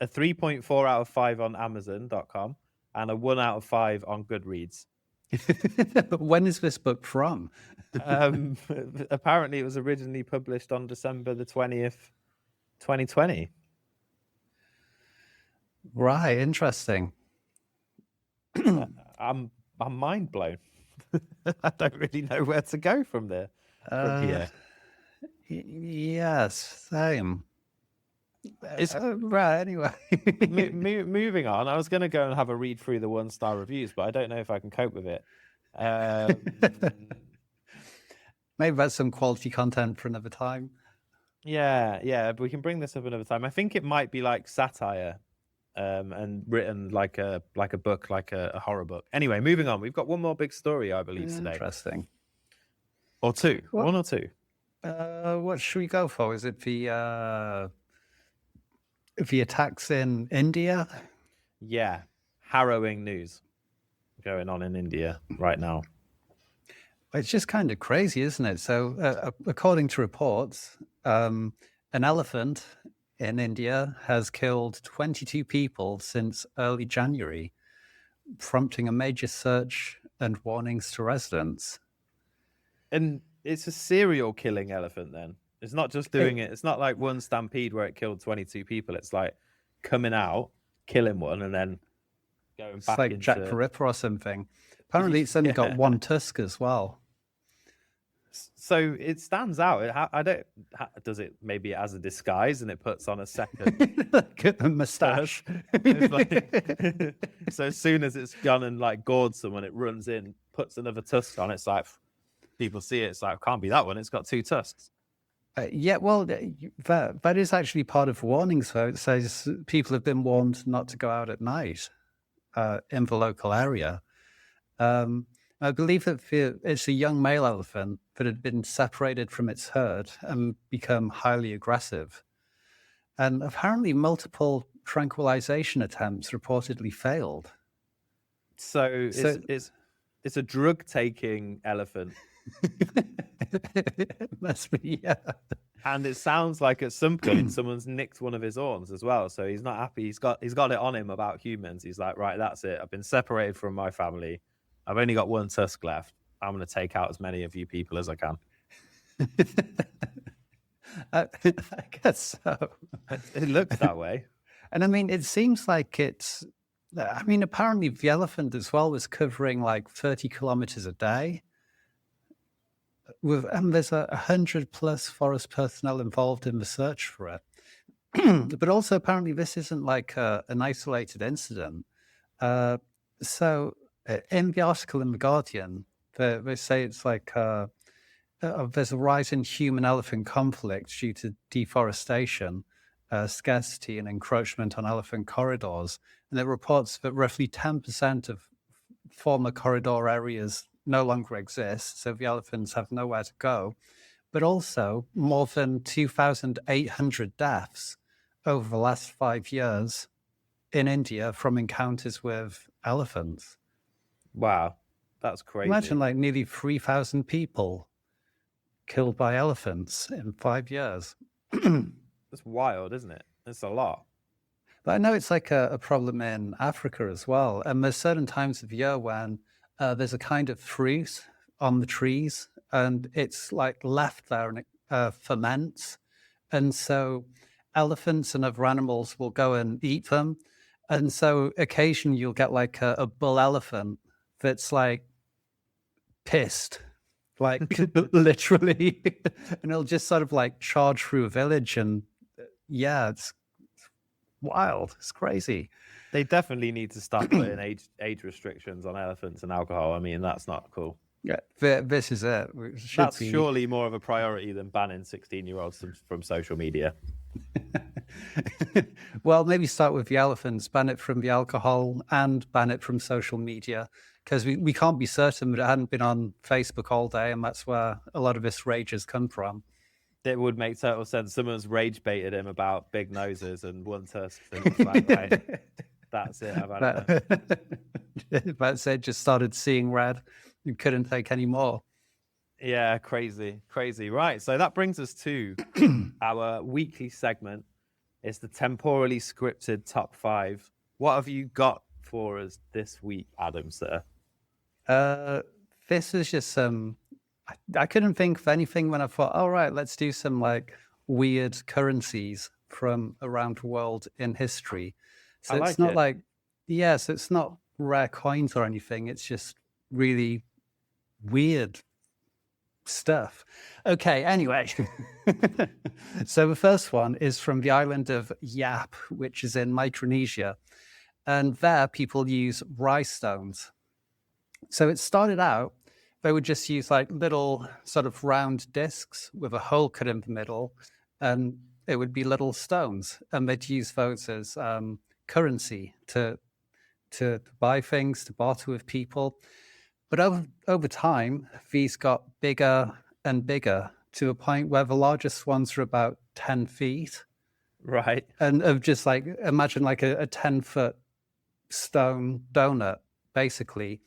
3.4 out of 5 on Amazon.com and a 1 out of 5 on Goodreads. When is this book from? Apparently, it was originally published on December the 20th, 2020. Right, interesting. I'm mind blown. I don't really know where to go from there. From here. Yes, same. Right, anyway. Moving on, I was going to go and have a read through the 1-star reviews, but I don't know if I can cope with it. Maybe that's some quality content for another time. Yeah, but we can bring this up another time. I think it might be like satire, and written like a book, like a horror book. Anyway, moving on. We've got one more big story, I believe, today. Interesting. Or two. What? One or two. What should we go for? Is it the attacks in India? Yeah, harrowing news going on in India right now. It's just kind of crazy, isn't it? So, according to reports, an elephant in India has killed 22 people since early January, prompting a major search and warnings to residents. And it's a serial killing elephant then. It's not just doing it. It's not like one stampede where it killed 22 people. It's like coming out, killing one, and then going back like into... Jack the Ripper or something. Apparently, it's only got one tusk as well. So it stands out. Does it maybe as a disguise and it puts on a second like a mustache? So as soon as it's gone and like gored someone, it runs in, puts another tusk on. It's like people see it. It's like, can't be that one. It's got two tusks. Yeah, well, that is actually part of warnings, though. It says people have been warned not to go out at night in the local area. I believe that it's a young male elephant that had been separated from its herd and become highly aggressive. And apparently multiple tranquilization attempts reportedly failed. So it's a drug-taking elephant. It must be, yeah. And it sounds like at some point someone's nicked one of his horns as well. So he's not happy. He's got it on him about humans. He's like, right, that's it. I've been separated from my family. I've only got one tusk left. I'm going to take out as many of you people as I can. I guess so. It looks that way. And I mean, it seems like apparently the elephant as well was covering like 30 kilometers a day. And there's 100+ forest personnel involved in the search for it. But also, apparently, this isn't like an isolated incident. So, in the article in The Guardian, they say it's like there's a rise in human-elephant conflict due to deforestation, scarcity, and encroachment on elephant corridors. And it reports that roughly 10% of former corridor areas no longer exist, so the elephants have nowhere to go. But also, more than 2,800 deaths over the last 5 years in India from encounters with elephants. Wow, that's crazy. Imagine like nearly 3,000 people killed by elephants in 5 years. That's wild, isn't it? It's a lot. But I know it's like a problem in Africa as well. And there's certain times of year when there's a kind of fruit on the trees and it's like left there and it ferments. And so elephants and other animals will go and eat them. And so occasionally you'll get like a bull elephant that's like pissed, like literally, and it'll just sort of like charge through a village. And yeah, it's wild. It's crazy. They definitely need to start putting age restrictions on elephants and alcohol. I mean, that's not cool. Yeah, this is it. That's surely more of a priority than banning 16-year-olds from social media. Well, maybe start with the elephants, ban it from the alcohol and ban it from social media, because we can't be certain that it hadn't been on Facebook all day, and that's where a lot of this rage has come from. It would make total sense. Someone's rage baited him about big noses and one-tusked, and it's like, right, that's it. I've had enough. That's it. Just started seeing red. You couldn't take any more. Yeah, crazy. Right, so that brings us to our weekly segment. It's the temporally scripted top 5. What have you got for us this week, Adam, sir? This is just some... I couldn't think of anything when I thought, all right, let's do some like weird currencies from around the world in history. So it's not like, so it's not rare coins or anything. It's just really weird stuff. Okay, anyway. So the first one is from the island of Yap, which is in Micronesia. And there people use rice stones. So it started out, they would just use like little sort of round discs with a hole cut in the middle, and it would be little stones. And they'd use those as currency to buy things, to barter with people. But over time, these got bigger and bigger to a point where the largest ones are about 10 feet. Right. And of just like, imagine like a 10-foot stone donut, basically.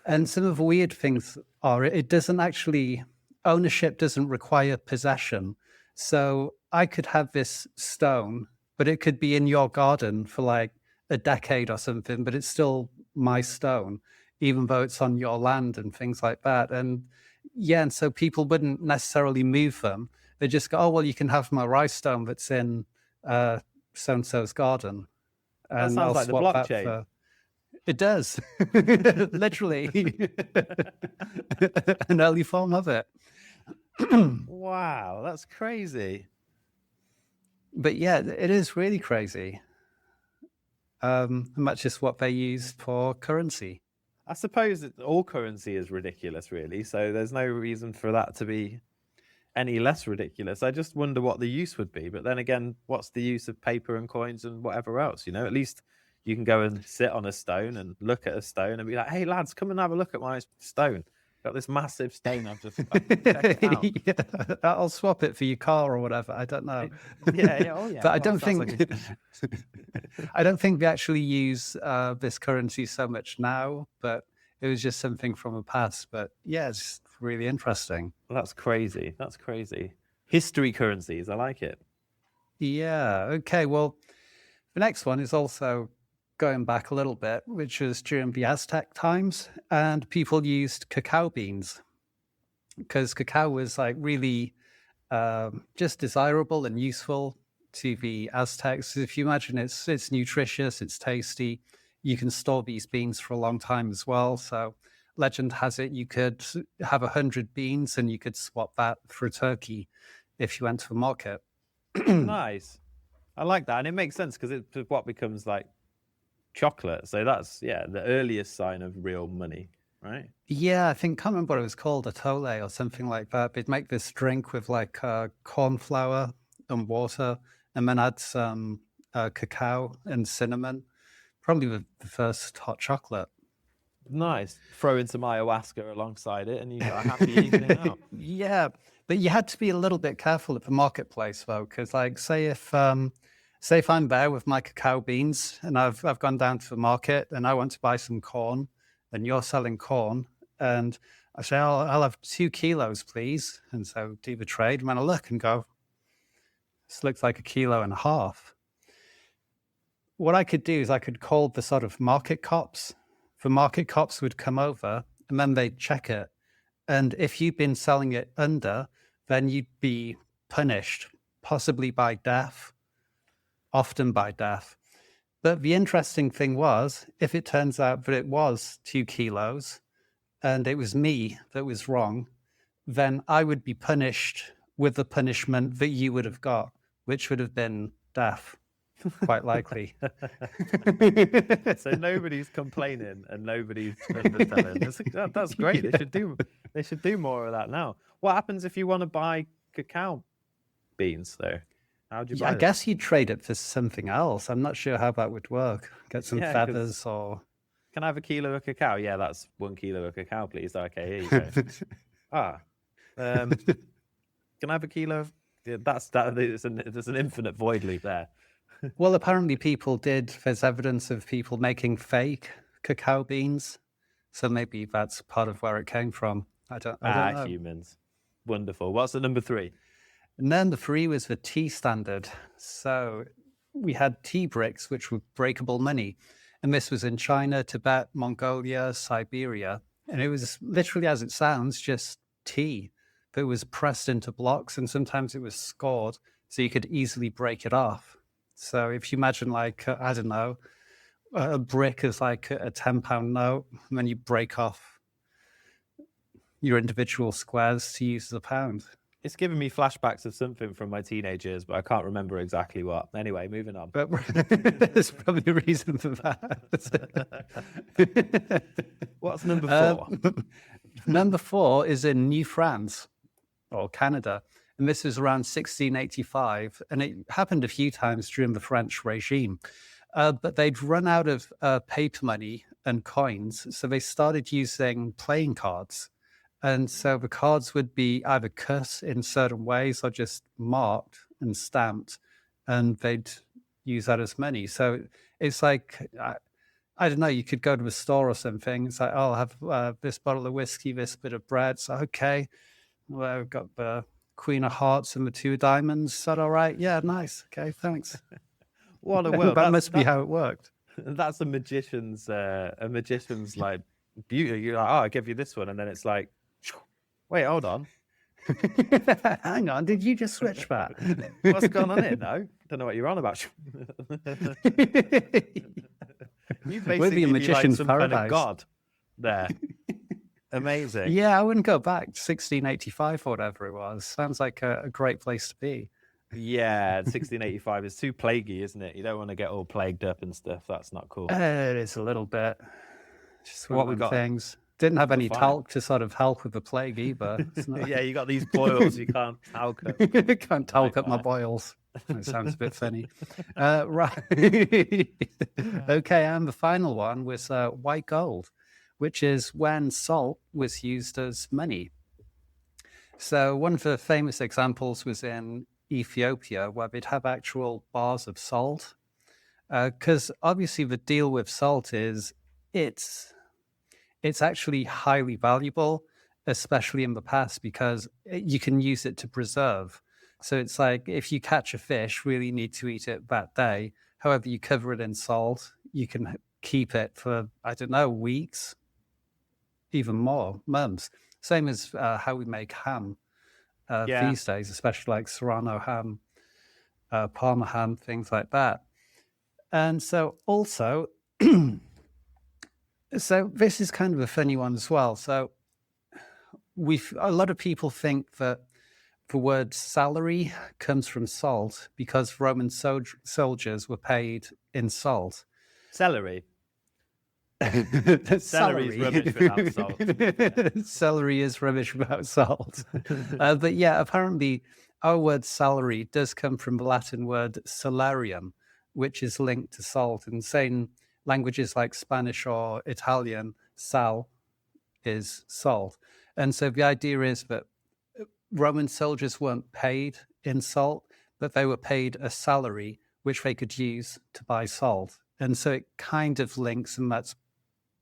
And some of the weird things are it doesn't actually, ownership doesn't require possession. So I could have this stone, but it could be in your garden for like a decade or something, but it's still my stone, even though it's on your land and things like that. And yeah, and so people wouldn't necessarily move them. They just go, oh, well, you can have my rice stone that's in so-and-so's garden. And that sounds like the blockchain. It does. Literally. An early form of it. Wow, that's crazy. But yeah, it is really crazy. And that's just what they use for currency. I suppose that all currency is ridiculous, really. So there's no reason for that to be any less ridiculous. I just wonder what the use would be. But then again, what's the use of paper and coins and whatever else? You know, at least you can go and sit on a stone and look at a stone and be like, hey, lads, come and have a look at my stone. Got this massive stone I've just got. Check it out. Yeah, I'll swap it for your car or whatever. I don't know. Yeah. But I don't think I don't think they actually use this currency so much now, but it was just something from the past. But yeah, it's really interesting. Well, that's crazy. History currencies. I like it. Yeah. Okay. Well, the next one is also going back a little bit, which was during the Aztec times, and people used cacao beans because cacao was like really just desirable and useful to the Aztecs. If you imagine it's nutritious, it's tasty, you can store these beans for a long time as well. So legend has it you could have 100 beans and you could swap that for a turkey if you went to the market. Nice. I like that. And it makes sense because it's what becomes like chocolate. So that's, the earliest sign of real money, right? Yeah, I can't remember what it was called, atole or something like that. They'd make this drink with like corn flour and water and then add some cacao and cinnamon. Probably the first hot chocolate. Nice. Throw in some ayahuasca alongside it and you got a happy evening out. Yeah, but you had to be a little bit careful at the marketplace though, because like say if I'm there with my cacao beans and I've gone down to the market and I want to buy some corn and you're selling corn and I say, I'll have 2 kilos, please. And so do the trade. And then I look and go, this looks like 1.5 kilos. What I could do is I could call the sort of market cops. The market cops would come over and then they'd check it. And if you'd been selling it under, then you'd be punished, possibly by death, often by death. But the interesting thing was, if it turns out that it was 2 kilos and it was me that was wrong, then I would be punished with the punishment that you would have got, which would have been death. Quite likely. So nobody's complaining and nobody's underselling. That's great. They should do more of that now. What happens if you want to buy cacao beans though? How do you buy I it? guess you'd trade it for something else. I'm not sure how that would work. Get some feathers or... Can I have 1 kilo of cacao? Yeah, that's 1 kilo of cacao, please. Okay, here you go. Can I have 1 kilo of... Yeah, there's an infinite void leap there. Well, apparently people did. There's evidence of people making fake cacao beans. So maybe that's part of where it came from. I don't know. Humans. Wonderful. What's the number 3? And then the 3 was the tea standard. So we had tea bricks, which were breakable money. And this was in China, Tibet, Mongolia, Siberia. And it was literally, as it sounds, just tea. But it was pressed into blocks and sometimes it was scored so you could easily break it off. So if you imagine like, I don't know, a brick is like a £10 note, and then you break off your individual squares to use as a pound. It's giving me flashbacks of something from my teenage years, but I can't remember exactly what. Anyway, moving on. But there's probably a reason for that. What's number 4? Number 4 is in New France or Canada. And this was around 1685, and it happened a few times during the French regime. But they'd run out of paper money and coins, so they started using playing cards. And so the cards would be either cut in certain ways or just marked and stamped, and they'd use that as money. So it's like, I don't know, you could go to a store or something. It's like, oh, I'll have this bottle of whiskey, this bit of bread. So, okay, well, we've got the Queen of Hearts and the 2 diamonds. Is that all right? Yeah, nice. Okay, thanks. What a world. That must be how it worked. That's a magician's like beauty. You're like, oh, I give you this one, and then it's like, wait, hold on. Hang on, did you just switch that? What's going on here? No, don't know what you're on about. You basically a magician's like some paradise. kind of god there. Amazing. Yeah, I wouldn't go back to 1685 or whatever it was. Sounds like a great place to be. Yeah, 1685 is too plaguey, isn't it? You don't want to get all plagued up and stuff. That's not cool. It is a little bit. Just what we got? Things. Didn't have any talc to sort of help with the plague either. Yeah, you got these boils. You can't talc up. Can't talc up my boils. That sounds a bit funny. Right. Okay, and the final one was white gold, which is when salt was used as money. So one of the famous examples was in Ethiopia, where they'd have actual bars of salt. Because obviously the deal with salt is it's actually highly valuable, especially in the past, because you can use it to preserve. So it's like if you catch a fish, really need to eat it that day. However, you cover it in salt, you can keep it for, I don't know, weeks, even more, months. Same as how we make ham these days, especially like Serrano ham, Parma ham, things like that. And so also, so this is kind of a funny one as well. So a lot of people think that the word salary comes from salt because Roman soldiers were paid in salt. Celery. Celery is rubbish without salt. Celery is rubbish without salt. But yeah, apparently our word salary does come from the Latin word salarium, which is linked to salt. And saying languages like Spanish or Italian, sal is salt. And so the idea is that Roman soldiers weren't paid in salt, but they were paid a salary which they could use to buy salt. And so it kind of links,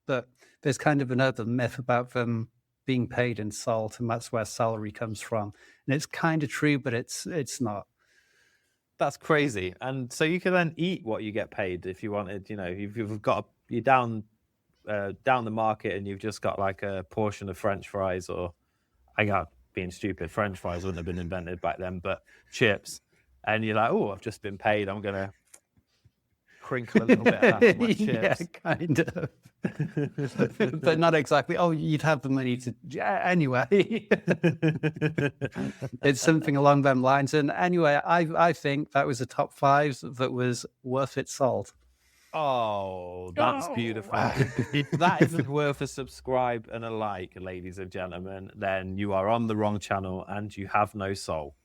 but there's kind of another myth about them being paid in salt, and that's where salary comes from. And it's kind of true, but it's not. That's crazy. And so you can then eat what you get paid if you wanted. You know, if you've got you're down the market and you've just got like a portion of French fries, or being stupid, French fries wouldn't have been invented back then, but chips, and you're like, oh, I've just been paid, I'm gonna crinkle a little bit of that for my chips. Yeah, kind of. But not exactly. Oh, you'd have the money to anyway. It's something along them lines. And anyway, I think that was a top 5 that was worth its salt. Oh, that's beautiful. If that isn't worth a subscribe and a like, ladies and gentlemen, then you are on the wrong channel and you have no soul.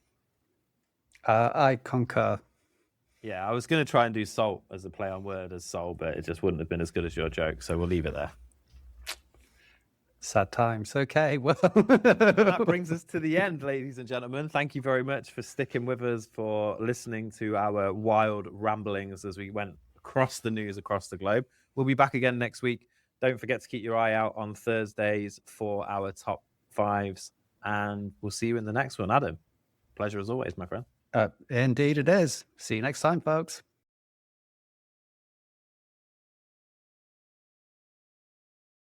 I concur. Yeah, I was going to try and do salt as a play on word as soul, but it just wouldn't have been as good as your joke, so we'll leave it there. Sad times. Okay, well. That brings us to the end, ladies and gentlemen. Thank you very much for sticking with us, for listening to our wild ramblings as we went across the news, across the globe. We'll be back again next week. Don't forget to keep your eye out on Thursdays for our top 5s, and we'll see you in the next one. Adam, pleasure as always, my friend. Indeed it is. See you next time, folks.